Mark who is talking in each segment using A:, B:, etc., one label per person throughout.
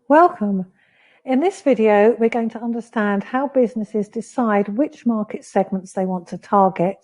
A: Welcome. In this video, we're going to understand how businesses decide which market segments they want to target,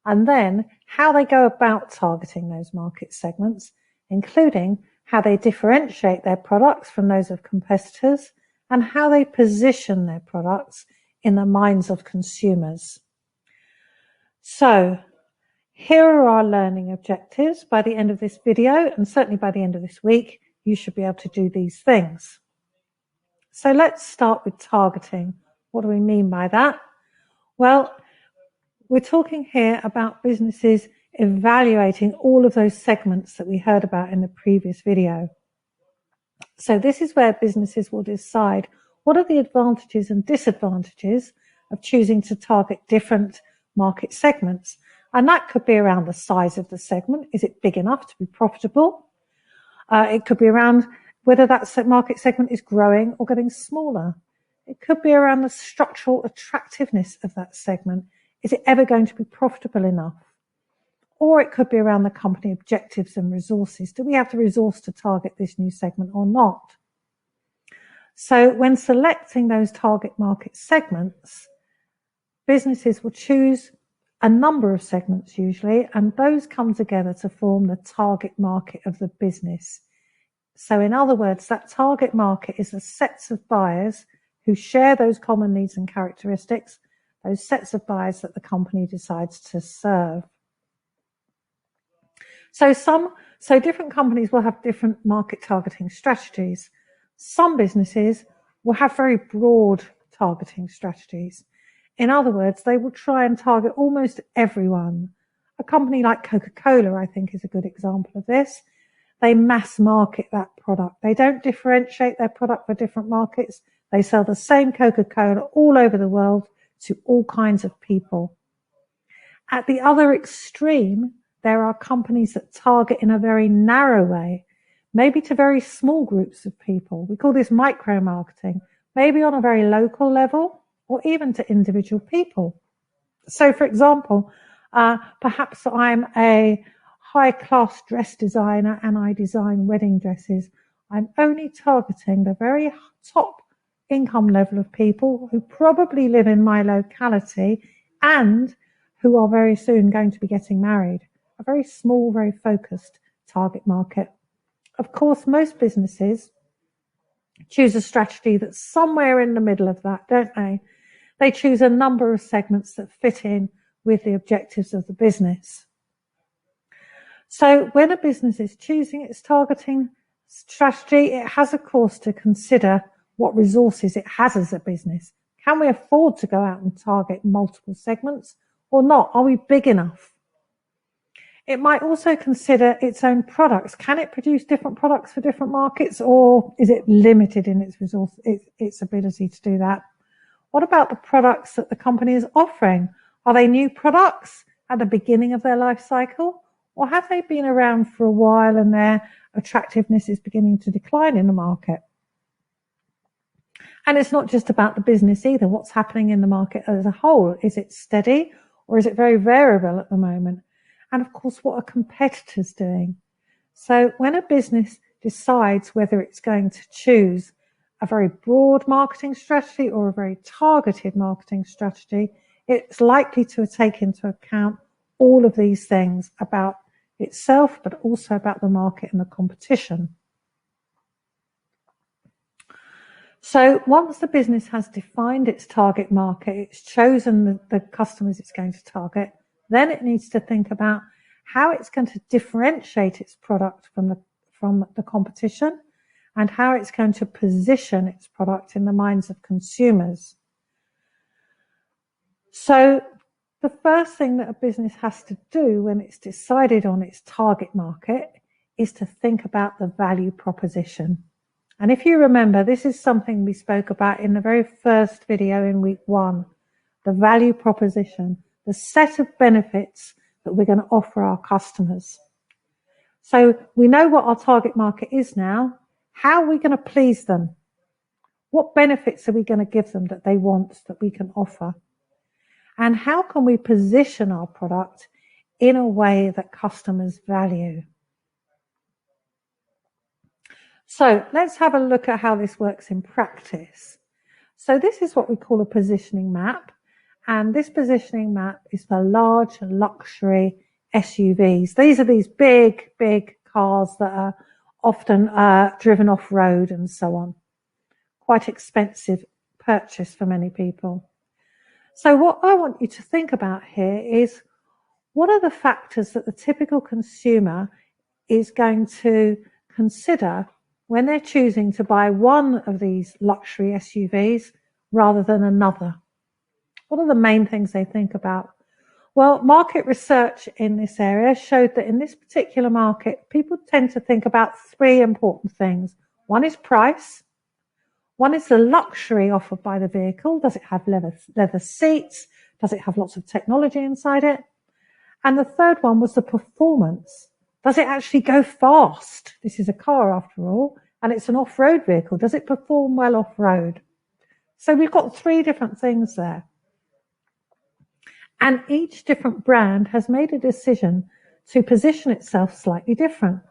A: and then how they go about targeting those market segments, including how they differentiate their products from those of competitors and how they position their products in the minds of consumers. So, here are our learning objectives. By the end of this video, and certainly by the end of this week, you should be able to do these things. So let's start with targeting. What do we mean by that? Well, we're talking here about businesses evaluating all of those segments that we heard about in the previous video. So this is where businesses will decide what are the advantages and disadvantages of choosing to target different market segments. And that could be around the size of the segment. Is it big enough to be profitable? It could be around whether that market segment is growing or getting smaller. It could be around the structural attractiveness of that segment. Is it ever going to be profitable enough? Or it could be around the company objectives and resources. Do we have the resource to target this new segment or not? So when selecting those target market segments, businesses will choose a number of segments usually, and those come together to form the target market of the business. So in other words, that target market is the sets of buyers who share those common needs and characteristics, those sets of buyers that the company decides to serve. So different companies will have different market targeting strategies. Some businesses will have very broad targeting strategies. In other words, they will try and target almost everyone. A company like Coca-Cola, I think, is a good example of this. They mass market that product. They don't differentiate their product for different markets. They sell the same Coca-Cola all over the world to all kinds of people. At the other extreme, there are companies that target in a very narrow way, maybe to very small groups of people. We call this micro-marketing, maybe on a very local level or even to individual people. So, for example, perhaps I'm a high-class dress designer and I design wedding dresses. I'm only targeting the very top income level of people who probably live in my locality and who are very soon going to be getting married. A very small, very focused target market. Of course, most businesses choose a strategy that's somewhere in the middle of that, don't they? They choose a number of segments that fit in with the objectives of the business. So when a business is choosing its targeting strategy, it has, of course, to consider what resources it has as a business. Can we afford to go out and target multiple segments or not? Are we big enough? It might also consider its own products. Can it produce different products for different markets, or is it limited in its resource, its ability to do that? What about the products that the company is offering? Are they new products at the beginning of their life cycle? Or have they been around for a while and their attractiveness is beginning to decline in the market? And it's not just about the business either. What's happening in the market as a whole? Is it steady or is it very variable at the moment? And of course, what are competitors doing? So when a business decides whether it's going to choose a very broad marketing strategy or a very targeted marketing strategy, it's likely to take into account all of these things about itself, but also about the market and the competition. So once the business has defined its target market, it's chosen the customers it's going to target, then it needs to think about how it's going to differentiate its product from the competition and how it's going to position its product in the minds of consumers. So the first thing that a business has to do when it's decided on its target market is to think about the value proposition. And if you remember, this is something we spoke about in the very first video in week 1, the value proposition, the set of benefits that we're going to offer our customers. So we know what our target market is now. How are we going to please them? What benefits are we going to give them that they want, that we can offer? And how can we position our product in a way that customers value? So let's have a look at how this works in practice. So this is what we call a positioning map. And this positioning map is for large luxury SUVs. These are these big, big cars that are often driven off road and so on. Quite expensive purchase for many people. So what I want you to think about here is, what are the factors that the typical consumer is going to consider when they're choosing to buy one of these luxury SUVs rather than another? What are the main things they think about? Well, market research in this area showed that in this particular market, people tend to think about three important things. One is price. One is the luxury offered by the vehicle. Does it have leather seats? Does it have lots of technology inside it? And the third one was the performance. Does it actually go fast? This is a car after all, and it's an off-road vehicle. Does it perform well off-road? So we've got three different things there. And each different brand has made a decision to position itself slightly different.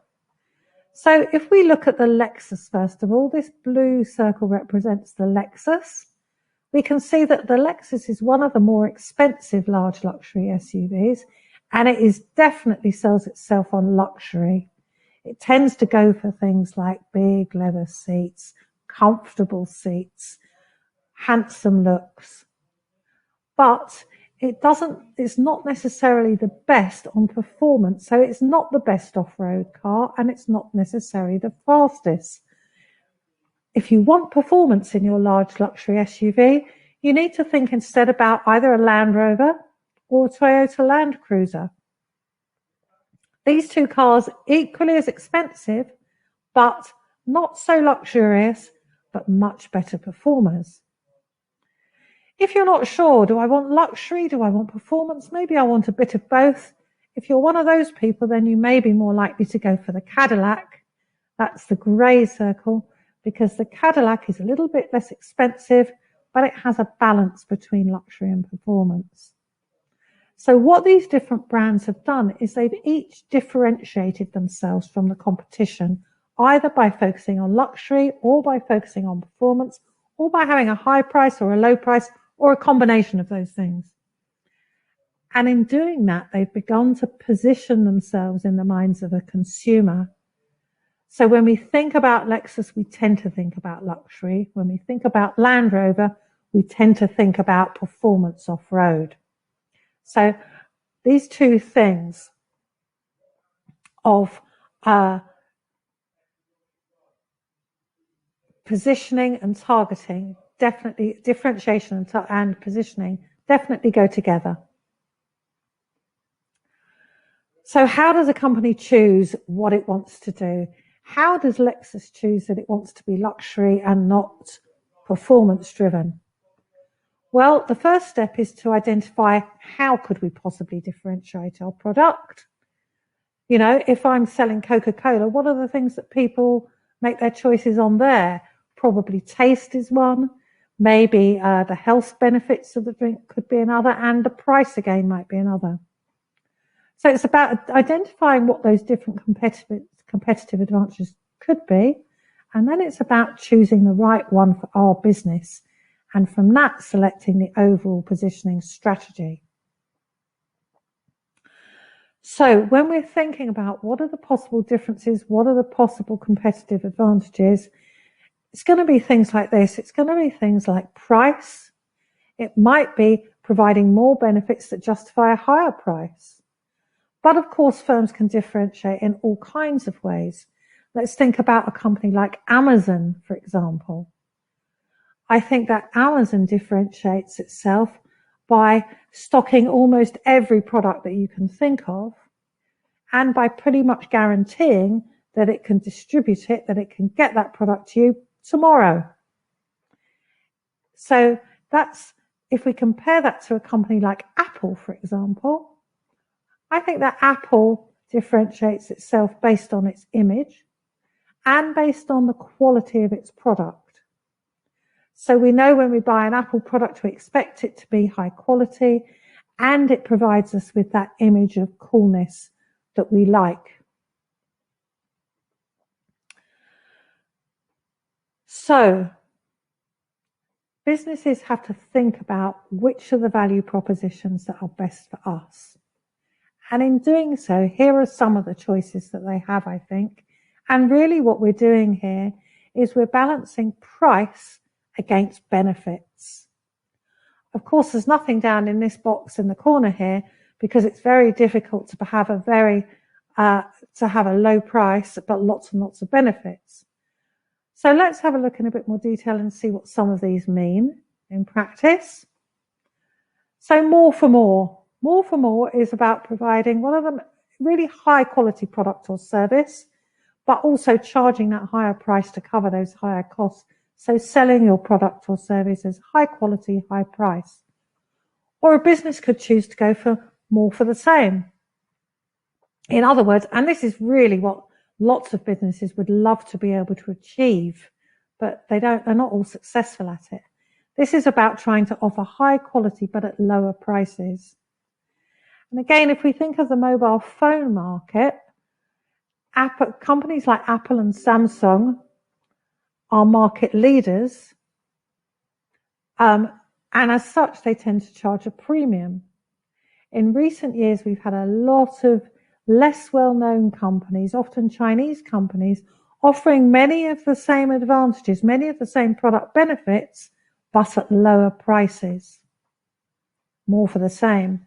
A: So if we look at the Lexus, first of all, this blue circle represents the Lexus. We can see that the Lexus is one of the more expensive large luxury SUVs, and it is definitely sells itself on luxury. It tends to go for things like big leather seats, comfortable seats, handsome looks. But it's not necessarily the best on performance. So it's not the best off-road car, and it's not necessarily the fastest. If you want performance in your large luxury SUV, you need to think instead about either a Land Rover or a Toyota Land Cruiser. These two cars equally as expensive, but not so luxurious, but much better performers. If you're not sure, do I want luxury? Do I want performance? Maybe I want a bit of both. If you're one of those people, then you may be more likely to go for the Cadillac. That's the grey circle, because the Cadillac is a little bit less expensive, but it has a balance between luxury and performance. So what these different brands have done is they've each differentiated themselves from the competition, either by focusing on luxury or by focusing on performance, or by having a high price or a low price, or a combination of those things. And in doing that, they've begun to position themselves in the minds of a consumer. So when we think about Lexus, we tend to think about luxury. When we think about Land Rover, we tend to think about performance off-road. So these two things of positioning and targeting, definitely differentiation and positioning definitely go together. So how does a company choose what it wants to do? How does Lexus choose that it wants to be luxury and not performance driven? Well, the first step is to identify how could we possibly differentiate our product. You know, if I'm selling Coca-Cola, what are the things that people make their choices on there? Probably taste is one. Maybe the health benefits of the drink could be another, and the price again might be another. So it's about identifying what those different competitive advantages could be, and then it's about choosing the right one for our business, and from that selecting the overall positioning strategy. So when we're thinking about what are the possible differences, what are the possible competitive advantages, it's going to be things like this. It's going to be things like price. It might be providing more benefits that justify a higher price. But of course, firms can differentiate in all kinds of ways. Let's think about a company like Amazon, for example. I think that Amazon differentiates itself by stocking almost every product that you can think of, and by pretty much guaranteeing that it can distribute it, that it can get that product to you tomorrow. So that's, if we compare that to a company like Apple, for example, I think that Apple differentiates itself based on its image and based on the quality of its product. So we know when we buy an Apple product, we expect it to be high quality, and it provides us with that image of coolness that we like. So businesses have to think about which are the value propositions that are best for us. And in doing so, here are some of the choices that they have, I think. And really what we're doing here is we're balancing price against benefits. Of course, there's nothing down in this box in the corner here because it's very difficult to have a low price, but lots and lots of benefits. So let's have a look in a bit more detail and see what some of these mean in practice. So more for more. More for more is about providing one of them really high quality product or service, but also charging that higher price to cover those higher costs. So selling your product or service as high quality, high price. Or a business could choose to go for more for the same. In other words, and this is really what lots of businesses would love to be able to achieve, but they're not all successful at it. This is about trying to offer high quality, but at lower prices. And again, if we think of the mobile phone market, companies like Apple and Samsung are market leaders. And as such, they tend to charge a premium. In recent years, we've had a lot of less well-known companies, often Chinese companies, offering many of the same advantages, many of the same product benefits, but at lower prices. More for the same.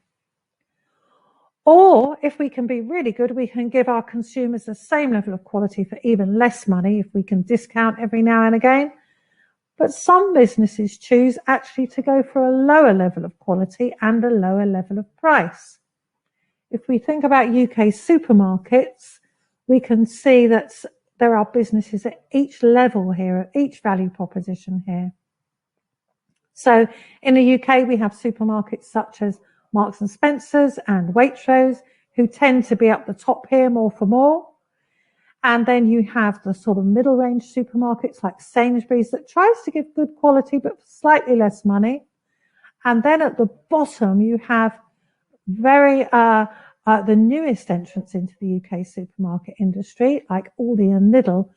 A: Or if we can be really good, we can give our consumers the same level of quality for even less money if we can discount every now and again. But some businesses choose actually to go for a lower level of quality and a lower level of price. If we think about UK supermarkets, we can see that there are businesses at each level here, at each value proposition here. So in the UK, we have supermarkets such as Marks and Spencer's and Waitrose, who tend to be up the top here, more for more. And then you have the sort of middle range supermarkets like Sainsbury's that tries to give good quality, but for slightly less money. And then at the bottom, you have the newest entrants into the UK supermarket industry, like Aldi and Lidl,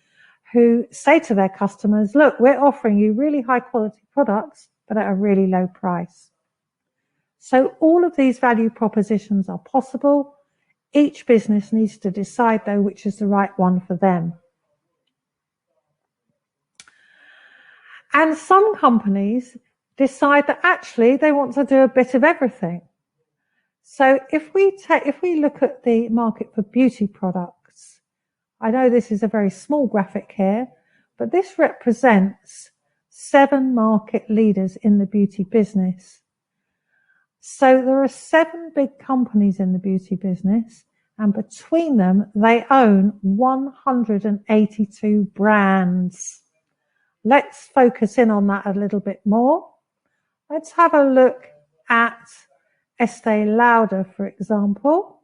A: who say to their customers, look, we're offering you really high quality products, but at a really low price. So all of these value propositions are possible. Each business needs to decide, though, which is the right one for them. And some companies decide that actually they want to do a bit of everything. So if we look at the market for beauty products, I know this is a very small graphic here, but this represents 7 market leaders in the beauty business. So there are 7 big companies in the beauty business, and between them, they own 182 brands. Let's focus in on that a little bit more. Let's have a look at Estee Lauder, for example.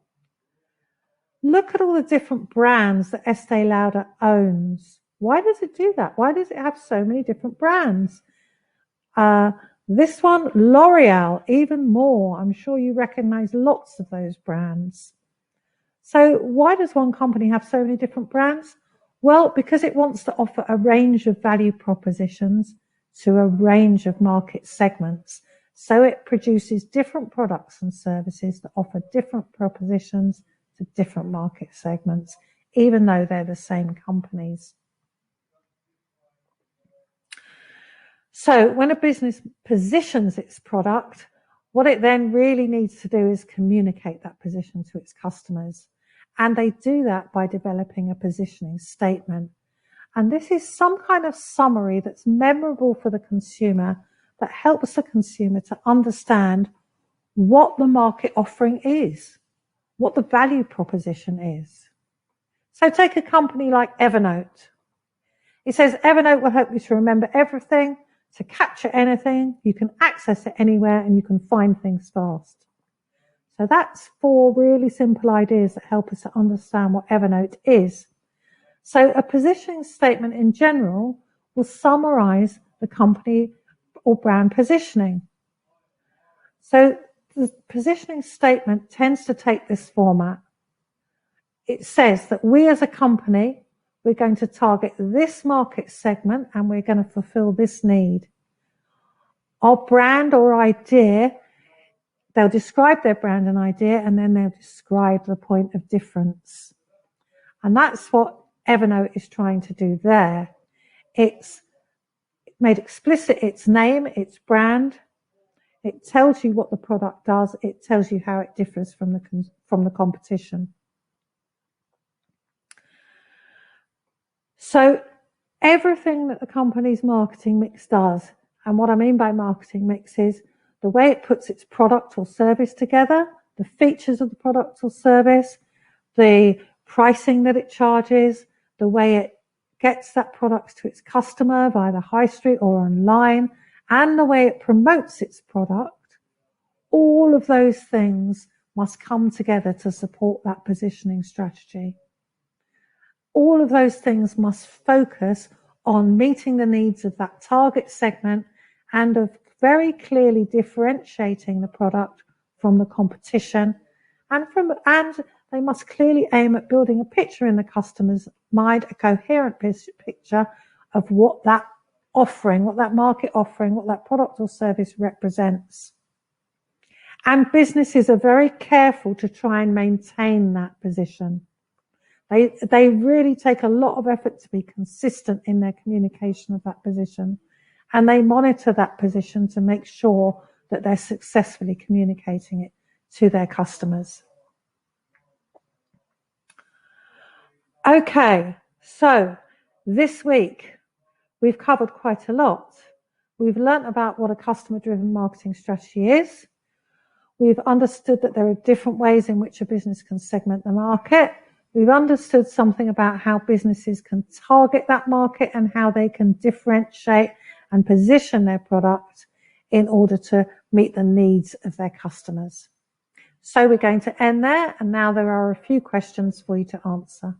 A: Look at all the different brands that Estee Lauder owns. Why does it do that? Why does it have so many different brands? This one, L'Oreal, even more. I'm sure you recognize lots of those brands. So why does one company have so many different brands? Well, because it wants to offer a range of value propositions to a range of market segments. So it produces different products and services that offer different propositions to different market segments, even though they're the same companies. So when a business positions its product, what it then really needs to do is communicate that position to its customers. And they do that by developing a positioning statement. And this is some kind of summary that's memorable for the consumer, that helps the consumer to understand what the market offering is, what the value proposition is. So take a company like Evernote. It says Evernote will help you to remember everything, to capture anything, you can access it anywhere, and you can find things fast. So that's 4 really simple ideas that help us to understand what Evernote is. So a positioning statement in general will summarize the company or brand positioning. So the positioning statement tends to take this format. It says that we as a company we're going to target this market segment and we're going to fulfill this need. Our brand or idea, they'll describe their brand and idea, and then they'll describe the point of difference. And that's what Evernote is trying to do there. It's made explicit its name, its brand. It tells you what the product does. It tells you how it differs from the competition. So everything that the company's marketing mix does, and what I mean by marketing mix is the way it puts its product or service together, the features of the product or service, the pricing that it charges, the way it gets that product to its customer via the high street or online, and the way it promotes its product, all of those things must come together to support that positioning strategy. All of those things must focus on meeting the needs of that target segment and of very clearly differentiating the product from the competition, and they must clearly aim at building a picture in the customer's mind, a coherent picture of what that offering, what that market offering, what that product or service represents. And businesses are very careful to try and maintain that position. They really take a lot of effort to be consistent in their communication of that position, and they monitor that position to make sure that they're successfully communicating it to their customers. Okay, so this week we've covered quite a lot. We've learnt about what a customer-driven marketing strategy is. We've understood that there are different ways in which a business can segment the market. We've understood something about how businesses can target that market and how they can differentiate and position their product in order to meet the needs of their customers. So we're going to end there, and now there are a few questions for you to answer.